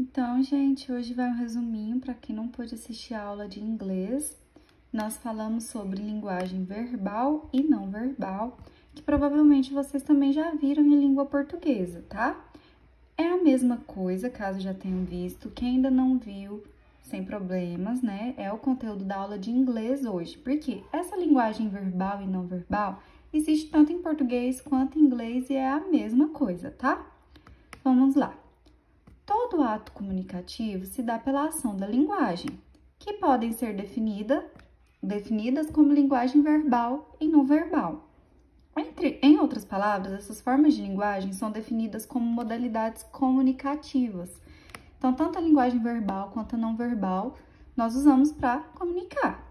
Então, gente, hoje vai um resuminho para quem não pôde assistir a aula de inglês. Nós falamos sobre linguagem verbal e não verbal, que provavelmente vocês também já viram em língua portuguesa, tá? É a mesma coisa, caso já tenham visto. Quem ainda não viu, sem problemas, né? É o conteúdo da aula de inglês hoje. Porque essa linguagem verbal e não verbal existe tanto em português quanto em inglês e é a mesma coisa, tá? Vamos lá. Todo ato comunicativo se dá pela ação da linguagem, que podem ser definidas como linguagem verbal e não verbal. Em outras palavras, essas formas de linguagem são definidas como modalidades comunicativas. Então, tanto a linguagem verbal quanto a não verbal, nós usamos para comunicar.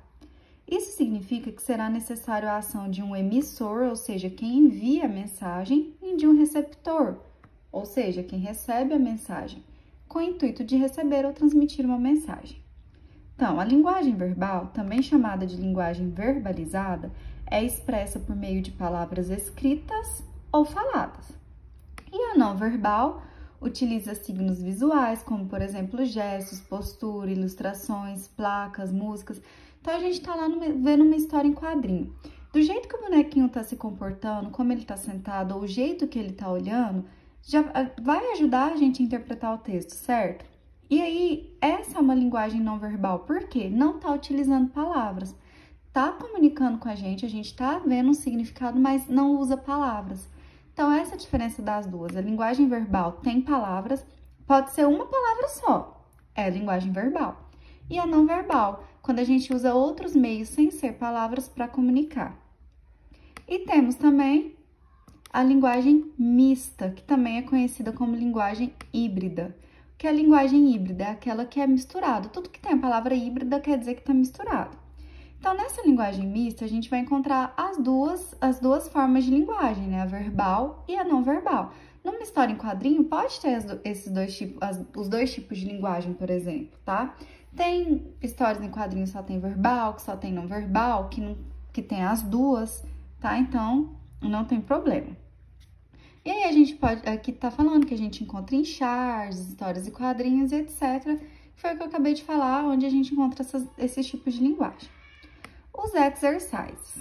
Isso significa que será necessário a ação de um emissor, ou seja, quem envia a mensagem, e de um receptor, ou seja, quem recebe a mensagem, com o intuito de receber ou transmitir uma mensagem. Então, a linguagem verbal, também chamada de linguagem verbalizada, é expressa por meio de palavras escritas ou faladas. E a não verbal utiliza signos visuais, como, por exemplo, gestos, postura, ilustrações, placas, músicas. Então, a gente está lá vendo uma história em quadrinho. Do jeito que o bonequinho está se comportando, como ele está sentado, ou o jeito que ele está olhando, já vai ajudar a gente a interpretar o texto, certo? E aí, essa é uma linguagem não verbal, por quê? Não está utilizando palavras. Está comunicando com a gente está vendo um significado, mas não usa palavras. Então, essa é a diferença das duas. A linguagem verbal tem palavras, pode ser uma palavra só, é a linguagem verbal. E a não verbal, quando a gente usa outros meios sem ser palavras para comunicar. E temos também a linguagem mista, que também é conhecida como linguagem híbrida. O que é a linguagem híbrida? É aquela que é misturada. Tudo que tem a palavra híbrida quer dizer que está misturado. Então, nessa linguagem mista, a gente vai encontrar as duas formas de linguagem, né? A verbal e a não verbal. Numa história em quadrinho, pode ter os dois tipos de linguagem, por exemplo, tá? Tem histórias em quadrinho que só tem verbal, que só tem não verbal, que tem as duas, tá? Então, não tem problema. E aí, a gente pode... Aqui tá falando que a gente encontra em charts, histórias e quadrinhos, e etc. Foi o que eu acabei de falar, onde a gente encontra esses tipos de linguagem. Os exercises.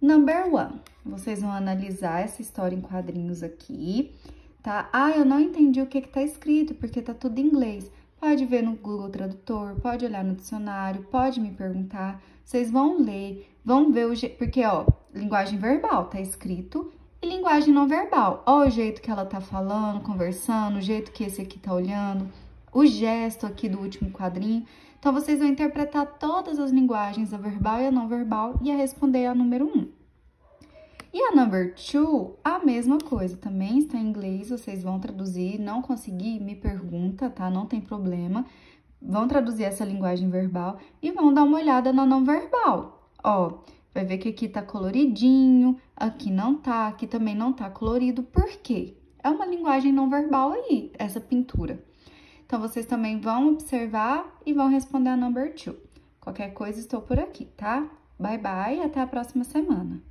Number 1. Vocês vão analisar essa história em quadrinhos aqui, tá? Ah, eu não entendi o que tá escrito, porque tá tudo em inglês. Pode ver no Google Tradutor, pode olhar no dicionário, pode me perguntar. Vocês vão ler, vão ver porque, ó, linguagem verbal tá escrito e linguagem não verbal. Ó, o jeito que ela tá falando, conversando, o jeito que esse aqui tá olhando, o gesto aqui do último quadrinho. Então, vocês vão interpretar todas as linguagens, a verbal e a não verbal, e a responder a número 1. E a number 2, a mesma coisa, também está em inglês, vocês vão traduzir, não conseguir, me pergunta, tá? Não tem problema. Vão traduzir essa linguagem verbal e vão dar uma olhada na não verbal. Ó, vai ver que aqui tá coloridinho, aqui não tá, aqui também não tá colorido. Por quê? É uma linguagem não verbal aí, essa pintura. Então, vocês também vão observar e vão responder a number 2. Qualquer coisa, estou por aqui, tá? Bye, bye, até a próxima semana.